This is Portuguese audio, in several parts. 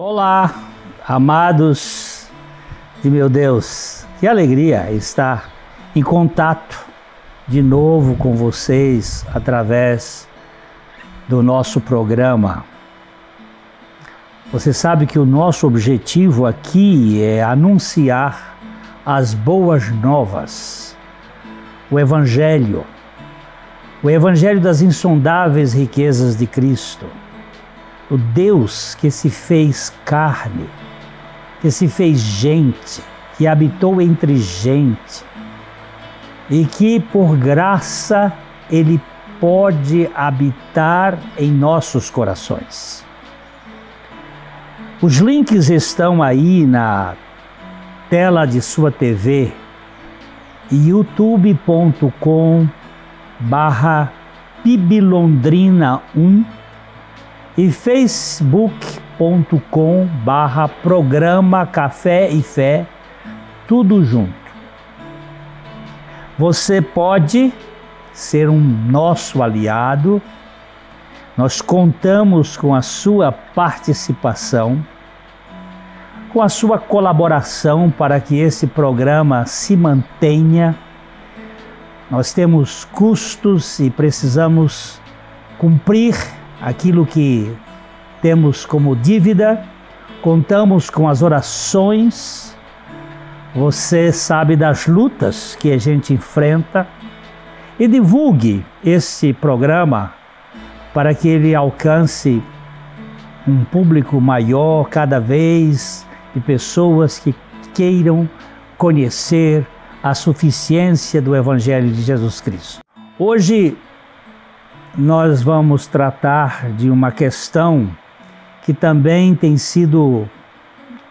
Olá, amados de meu Deus, que alegria estar em contato de novo com vocês através do nosso programa. Você sabe que o nosso objetivo aqui é anunciar as boas novas, o Evangelho das insondáveis riquezas de Cristo. O Deus que se fez carne, que se fez gente, que habitou entre gente e que por graça Ele pode habitar em nossos corações. Os links estão aí na tela de sua TV, youtube.com/piblondrina1 e facebook.com/programa Café e Fé, tudo junto. Você pode ser um nosso aliado, nós contamos com a sua participação, com a sua colaboração para que esse programa se mantenha. Nós temos custos e precisamos cumprir aquilo que temos como dívida, contamos com as orações. Você sabe das lutas que a gente enfrenta e divulgue esse programa para que ele alcance um público maior cada vez de pessoas que queiram conhecer a suficiência do Evangelho de Jesus Cristo. Hoje nós vamos tratar de uma questão que também tem sido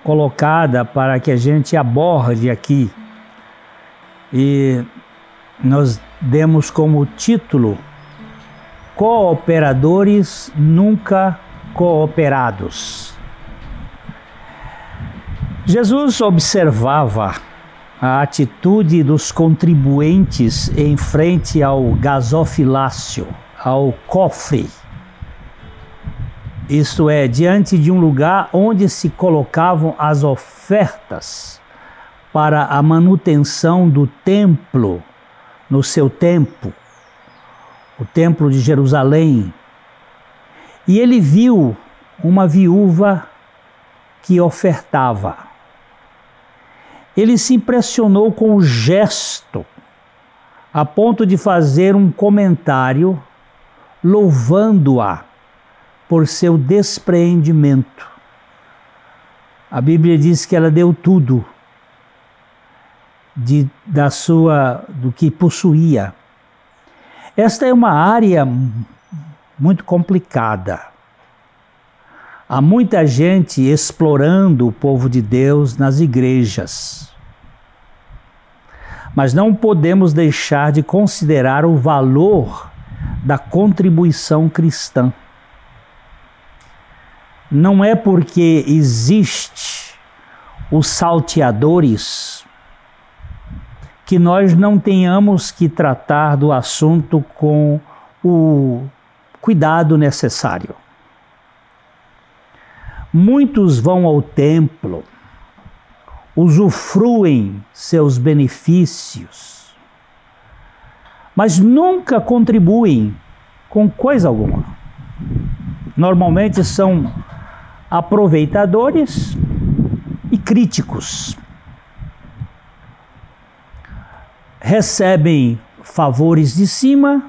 colocada para que a gente aborde aqui. E nós demos como título: Cooperadores nunca cooperados. Jesus observava a atitude dos contribuintes em frente ao gasofilácio, ao cofre. Isto é, diante de um lugar onde se colocavam as ofertas para a manutenção do templo no seu tempo, o templo de Jerusalém. E ele viu uma viúva que ofertava. Ele se impressionou com o gesto, a ponto de fazer um comentário louvando-a por seu despreendimento. A Bíblia diz que ela deu tudo do que possuía. Esta é uma área muito complicada. Há muita gente explorando o povo de Deus nas igrejas. Mas não podemos deixar de considerar o valor da contribuição cristã. Não é porque existe os salteadores que nós não tenhamos que tratar do assunto com o cuidado necessário. Muitos vão ao templo, usufruem seus benefícios, mas nunca contribuem com coisa alguma. Normalmente são aproveitadores e críticos. Recebem favores de cima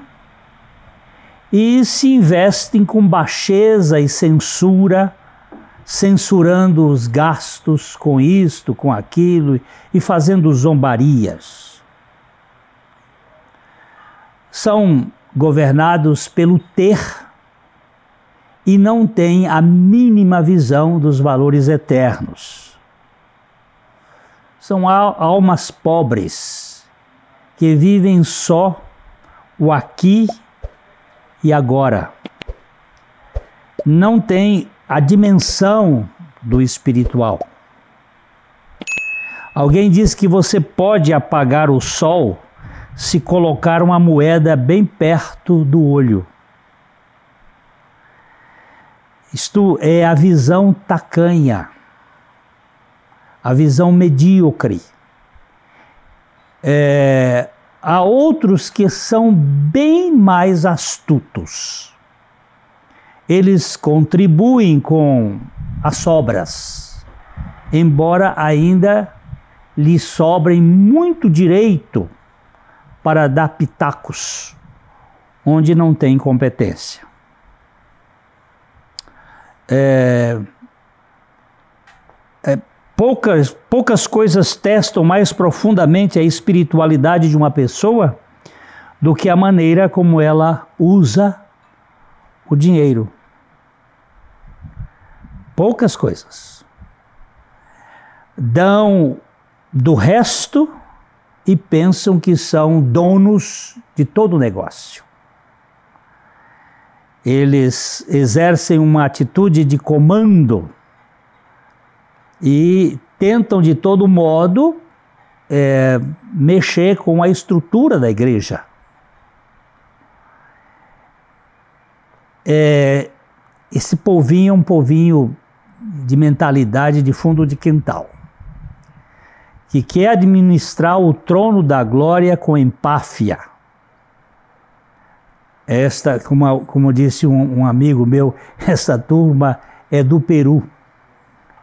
e se investem com baixeza e censura, censurando os gastos com isto, com aquilo e fazendo zombarias. São governados pelo ter e não têm a mínima visão dos valores eternos. São almas pobres que vivem só o aqui e agora. Não têm a dimensão do espiritual. Alguém diz que você pode apagar o sol se colocar uma moeda bem perto do olho. Isto é a visão tacanha, a visão medíocre. Há outros que são bem mais astutos. Eles contribuem com as sobras, embora ainda lhes sobrem muito direito para dar pitacos onde não tem competência. Poucas coisas testam mais profundamente a espiritualidade de uma pessoa do que a maneira como ela usa o dinheiro. Poucas coisas. Dão do resto e pensam que são donos de todo o negócio. Eles exercem uma atitude de comando e tentam de todo modo mexer com a estrutura da igreja. Esse povinho é um povinho de mentalidade de fundo de quintal, que quer administrar o trono da glória com empáfia. Esta, como disse um amigo meu, essa turma é do Peru.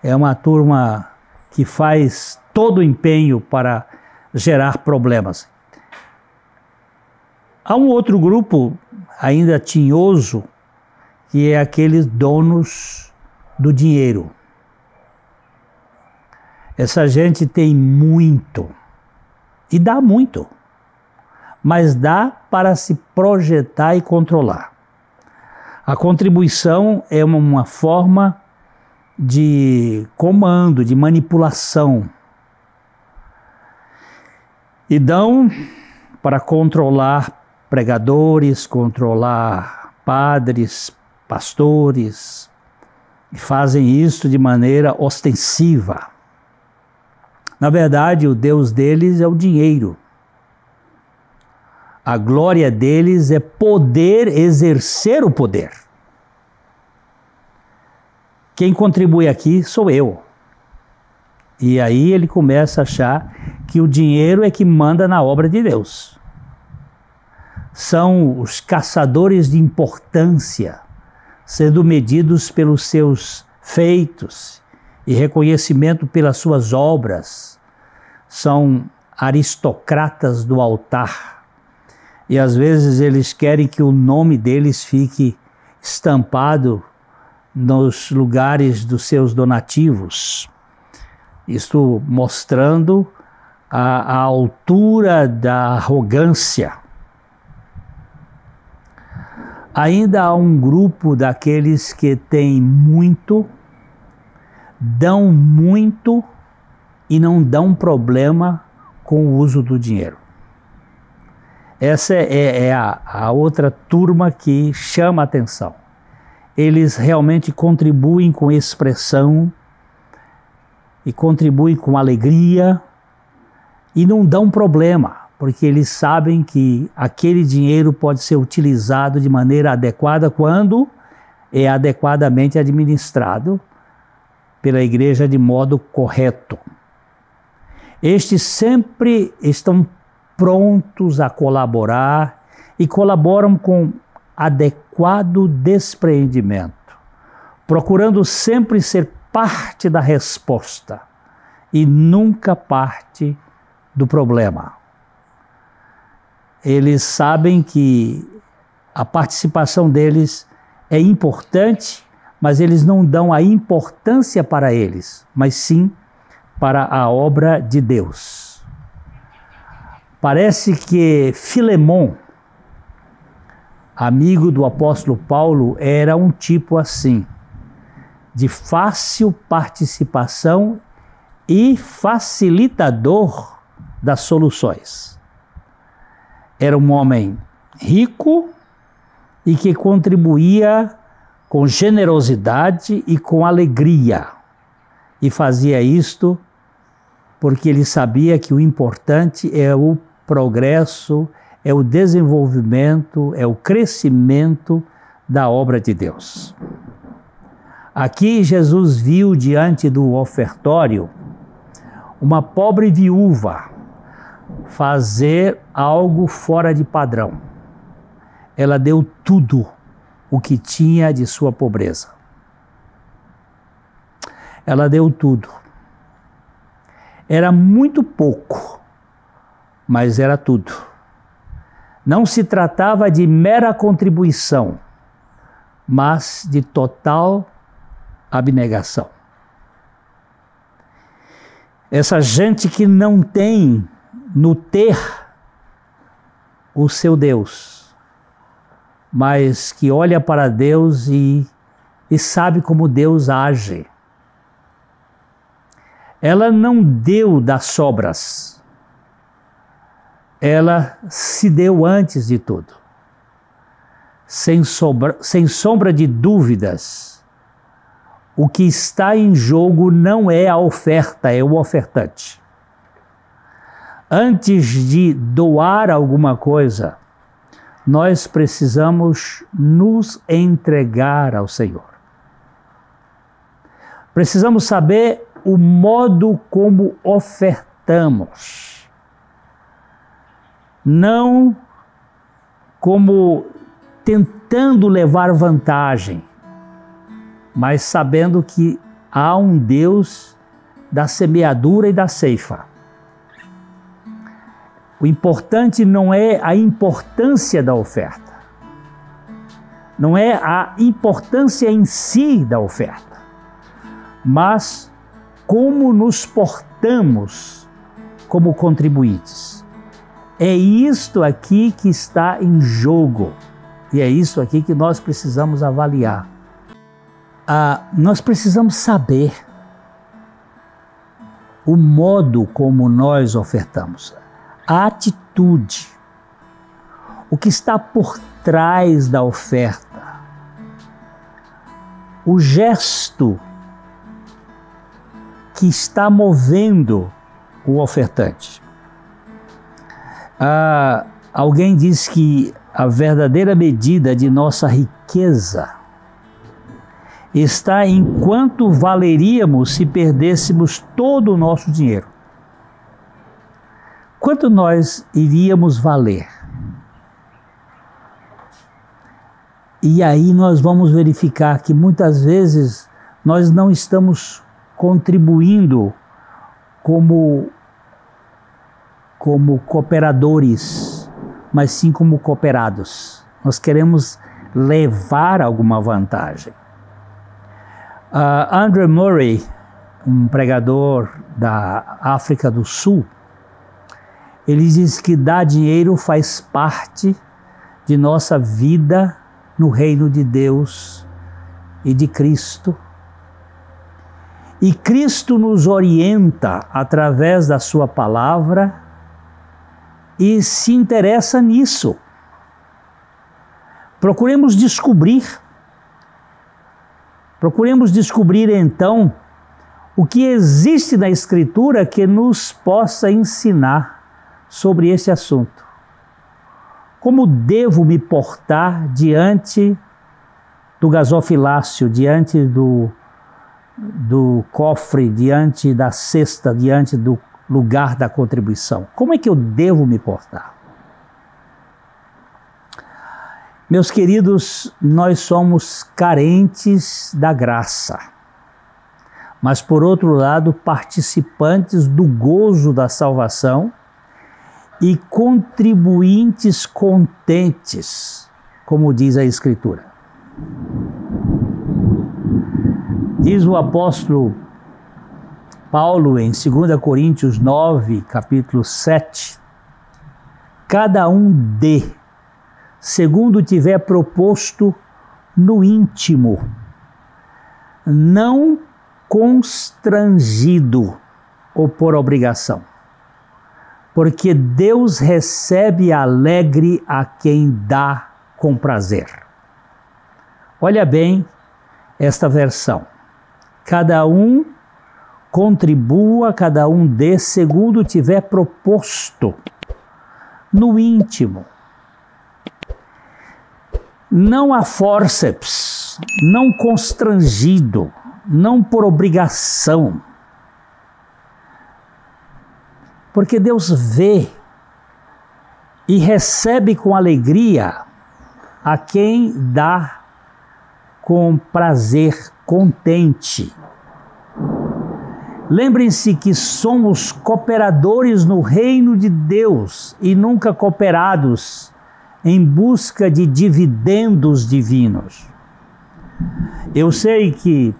É uma turma que faz todo o empenho para gerar problemas. Há um outro grupo ainda tinhoso, que é aqueles donos do dinheiro. Essa gente tem muito, e dá muito, mas dá para se projetar e controlar. A contribuição é uma forma de comando, de manipulação. E dão para controlar pregadores, controlar padres, pastores, e fazem isso de maneira ostensiva. Na verdade, o Deus deles é o dinheiro. A glória deles é poder exercer o poder. Quem contribui aqui sou eu. E aí ele começa a achar que o dinheiro é que manda na obra de Deus. São os caçadores de importância, sendo medidos pelos seus feitos e reconhecimento pelas suas obras. São aristocratas do altar. E às vezes eles querem que o nome deles fique estampado nos lugares dos seus donativos. Isto mostrando a altura da arrogância. Ainda há um grupo daqueles que têm muito, dão muito e não dão problema com o uso do dinheiro. Essa é a outra turma que chama a atenção. Eles realmente contribuem com expressão e contribuem com alegria e não dão problema, porque eles sabem que aquele dinheiro pode ser utilizado de maneira adequada quando é adequadamente administrado pela igreja de modo correto. Estes sempre estão prontos a colaborar e colaboram com adequado despreendimento, procurando sempre ser parte da resposta e nunca parte do problema. Eles sabem que a participação deles é importante, mas eles não dão a importância para eles, mas sim para a obra de Deus. Parece que Filemon, amigo do apóstolo Paulo, era um tipo assim, de fácil participação e facilitador das soluções. Era um homem rico e que contribuía com generosidade e com alegria. E fazia isto porque ele sabia que o importante é o progresso, é o desenvolvimento, é o crescimento da obra de Deus. Aqui Jesus viu diante do ofertório uma pobre viúva fazer algo fora de padrão. Ela deu tudo o que tinha de sua pobreza. Ela deu tudo. Era muito pouco, mas era tudo. Não se tratava de mera contribuição, mas de total abnegação. Essa gente que não tem no ter o seu Deus, mas que olha para Deus e sabe como Deus age. Ela não deu das sobras, ela se deu antes de tudo. Sem sombra de dúvidas, o que está em jogo não é a oferta, é o ofertante. Antes de doar alguma coisa, nós precisamos nos entregar ao Senhor. Precisamos saber o modo como ofertamos. Não como tentando levar vantagem, mas sabendo que há um Deus da semeadura e da ceifa. O importante não é a importância da oferta, não é a importância em si da oferta, mas como nos portamos como contribuintes. É isto aqui que está em jogo e é isso aqui que nós precisamos avaliar. Nós precisamos saber o modo como nós ofertamos, a atitude, o que está por trás da oferta, o gesto que está movendo o ofertante. Alguém diz que a verdadeira medida de nossa riqueza está em quanto valeríamos se perdêssemos todo o nosso dinheiro. Quanto nós iríamos valer? E aí nós vamos verificar que muitas vezes nós não estamos contribuindo como cooperadores, mas sim como cooperados. Nós queremos levar alguma vantagem. Andrew Murray, um pregador da África do Sul, ele diz que dar dinheiro faz parte de nossa vida no reino de Deus e de Cristo. E Cristo nos orienta através da sua palavra e se interessa nisso. Procuremos descobrir então o que existe na Escritura que nos possa ensinar sobre esse assunto. Como devo me portar diante do gasofilácio, diante do cofre, diante da cesta, diante do lugar da contribuição? Como é que eu devo me portar? Meus queridos, nós somos carentes da graça, mas por outro lado, participantes do gozo da salvação e contribuintes contentes, como diz a Escritura. Diz o apóstolo Paulo em 2 Coríntios 9, capítulo 7, cada um dê, segundo tiver proposto no íntimo, não constrangido ou por obrigação, porque Deus recebe alegre a quem dá com prazer. Olha bem esta versão. Cada um contribua, cada um dê segundo tiver proposto no íntimo. Não há fórceps, Deus, não constrangido, não por obrigação. Porque Deus vê e recebe com alegria a quem dá com prazer, contente. Lembrem-se que somos cooperadores no reino de Deus e nunca cooperados em busca de dividendos divinos. Eu sei que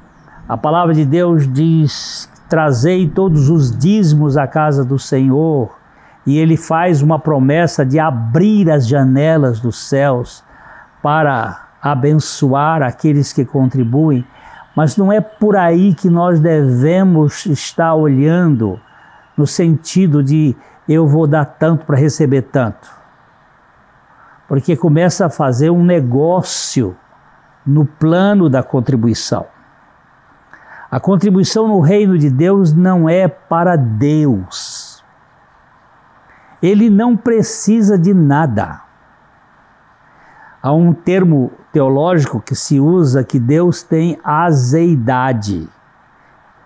a palavra de Deus diz: trazei todos os dízimos à casa do Senhor, e Ele faz uma promessa de abrir as janelas dos céus para abençoar aqueles que contribuem, mas não é por aí que nós devemos estar olhando, no sentido de eu vou dar tanto para receber tanto. Porque começa a fazer um negócio no plano da contribuição. A contribuição no reino de Deus não é para Deus. Ele não precisa de nada. Há um termo teológico que se usa que Deus tem azeidade.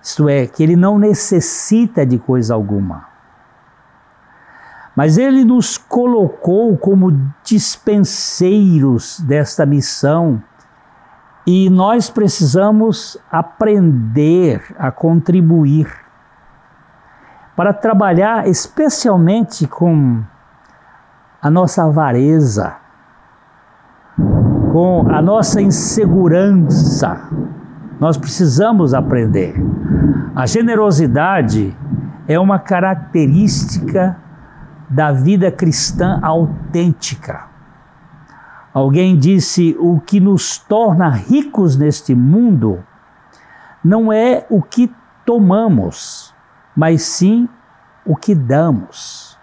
Isto é, que Ele não necessita de coisa alguma. Mas Ele nos colocou como dispenseiros desta missão e nós precisamos aprender a contribuir para trabalhar especialmente com a nossa avareza, com a nossa insegurança. Nós precisamos aprender. A generosidade é uma característica da vida cristã autêntica. Alguém disse: o que nos torna ricos neste mundo não é o que tomamos, mas sim o que damos.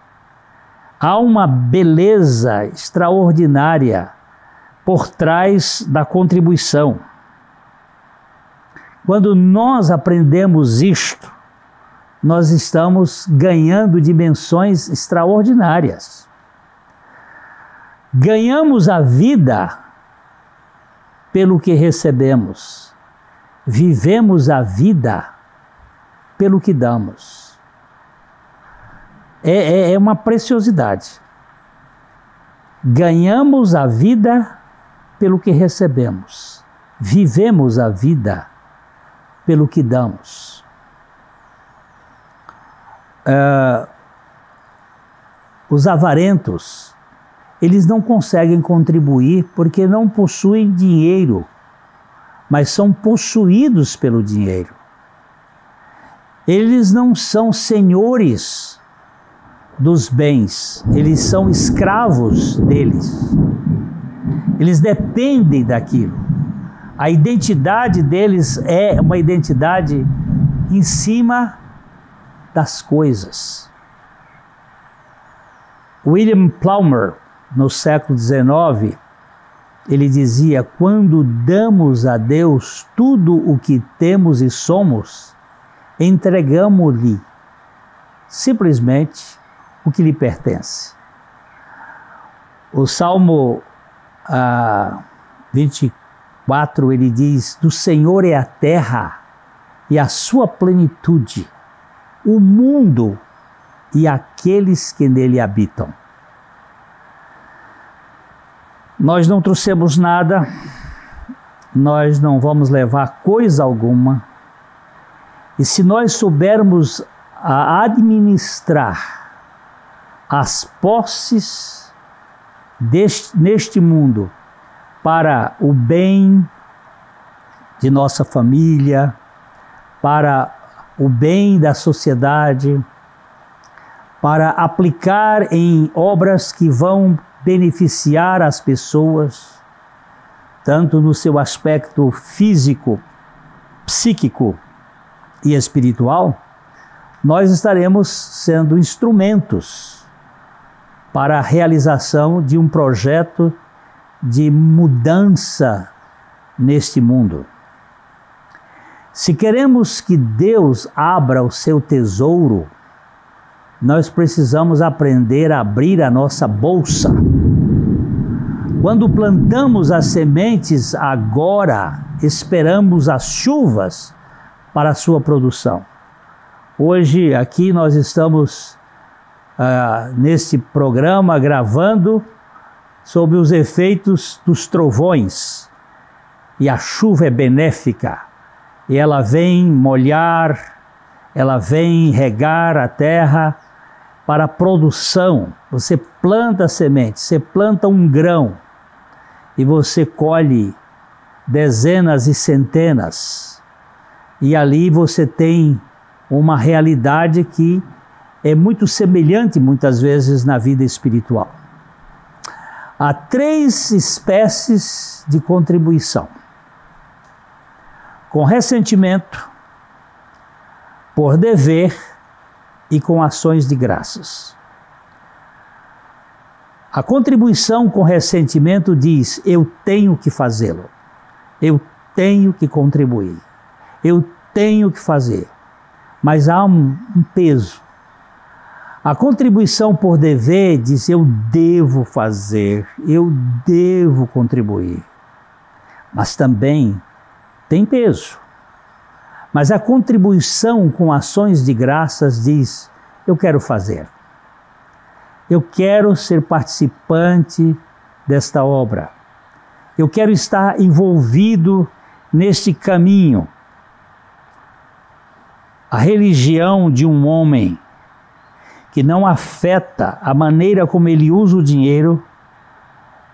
Há uma beleza extraordinária por trás da contribuição. Quando nós aprendemos isto, nós estamos ganhando dimensões extraordinárias. Ganhamos a vida pelo que recebemos. Vivemos a vida pelo que damos. É uma preciosidade. Ganhamos a vida pelo que recebemos. Vivemos a vida pelo que damos. Os avarentos, eles não conseguem contribuir porque não possuem dinheiro, mas são possuídos pelo dinheiro. Eles não são senhores dos bens, eles são escravos deles. Eles dependem daquilo. A identidade deles é uma identidade em cima das coisas. William Plummer, no século XIX, ele dizia: quando damos a Deus tudo o que temos e somos, entregamos-lhe simplesmente o que lhe pertence. O Salmo 24, ele diz: do Senhor é a terra e a sua plenitude, o mundo e aqueles que nele habitam. Nós não trouxemos nada, nós não vamos levar coisa alguma, e se nós soubermos administrar as posses neste mundo para o bem de nossa família, para o bem da sociedade, para aplicar em obras que vão beneficiar as pessoas, tanto no seu aspecto físico, psíquico e espiritual, nós estaremos sendo instrumentos para a realização de um projeto de mudança neste mundo. Se queremos que Deus abra o seu tesouro, nós precisamos aprender a abrir a nossa bolsa. Quando plantamos as sementes agora, esperamos as chuvas para a sua produção. Hoje aqui nós estamos neste programa gravando sobre os efeitos dos trovões. E a chuva é benéfica, e ela vem molhar, ela vem regar a terra para a produção. Você planta a semente, você planta um grão e você colhe dezenas e centenas. E ali você tem uma realidade que é muito semelhante muitas vezes na vida espiritual. Há 3 espécies de contribuição: com ressentimento, por dever e com ações de graças. A contribuição com ressentimento diz: eu tenho que fazê-lo, eu tenho que contribuir, eu tenho que fazer, mas há um peso. A contribuição por dever diz: eu devo fazer, eu devo contribuir, mas também tem peso. Mas a contribuição com ações de graças diz: eu quero fazer. Eu quero ser participante desta obra. Eu quero estar envolvido neste caminho. A religião de um homem que não afeta a maneira como ele usa o dinheiro,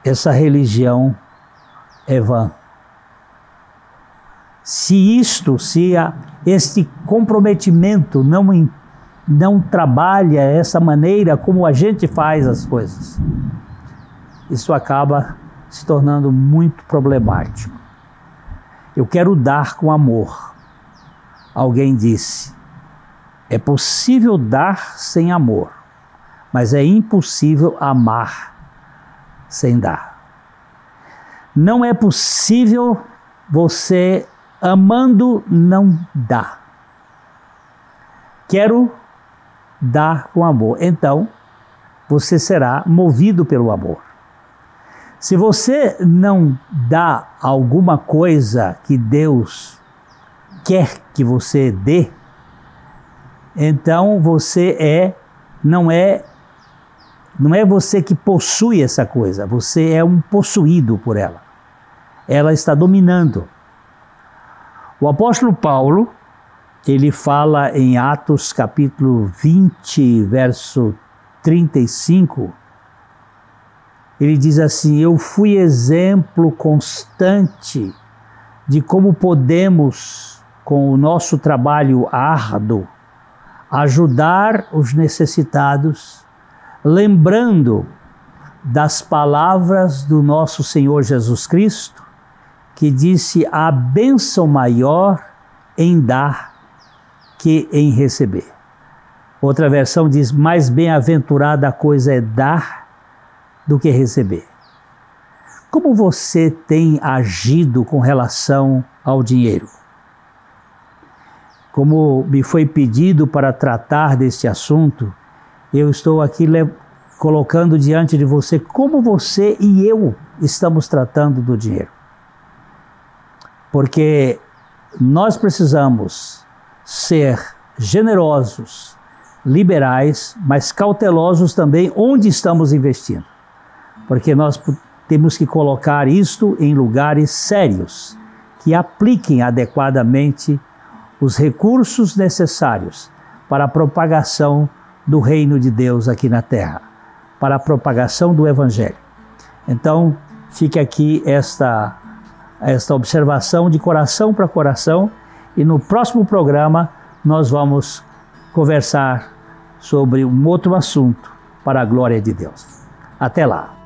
essa religião é vã. Se este comprometimento não trabalha essa maneira como a gente faz as coisas, isso acaba se tornando muito problemático. Eu quero dar com amor. Alguém disse: é possível dar sem amor, mas é impossível amar sem dar. Não é possível você, amando, não dar. Quero dar com amor. Então, você será movido pelo amor. Se você não dá alguma coisa que Deus quer que você dê, então você não é você que possui essa coisa, você é um possuído por ela. Ela está dominando. O apóstolo Paulo, ele fala em Atos capítulo 20, verso 35, ele diz assim: eu fui exemplo constante de como podemos, com o nosso trabalho árduo, ajudar os necessitados, lembrando das palavras do nosso Senhor Jesus Cristo, que disse: há bênção maior em dar que em receber. Outra versão diz: mais bem-aventurada a coisa é dar do que receber. Como você tem agido com relação ao dinheiro? Como me foi pedido para tratar deste assunto, eu estou aqui colocando diante de você como você e eu estamos tratando do dinheiro. Porque nós precisamos ser generosos, liberais, mas cautelosos também onde estamos investindo. Porque nós temos que colocar isto em lugares sérios, que apliquem adequadamente os recursos necessários para a propagação do reino de Deus aqui na terra, para a propagação do Evangelho. Então, fique aqui esta observação de coração para coração, e no próximo programa nós vamos conversar sobre um outro assunto para a glória de Deus. Até lá!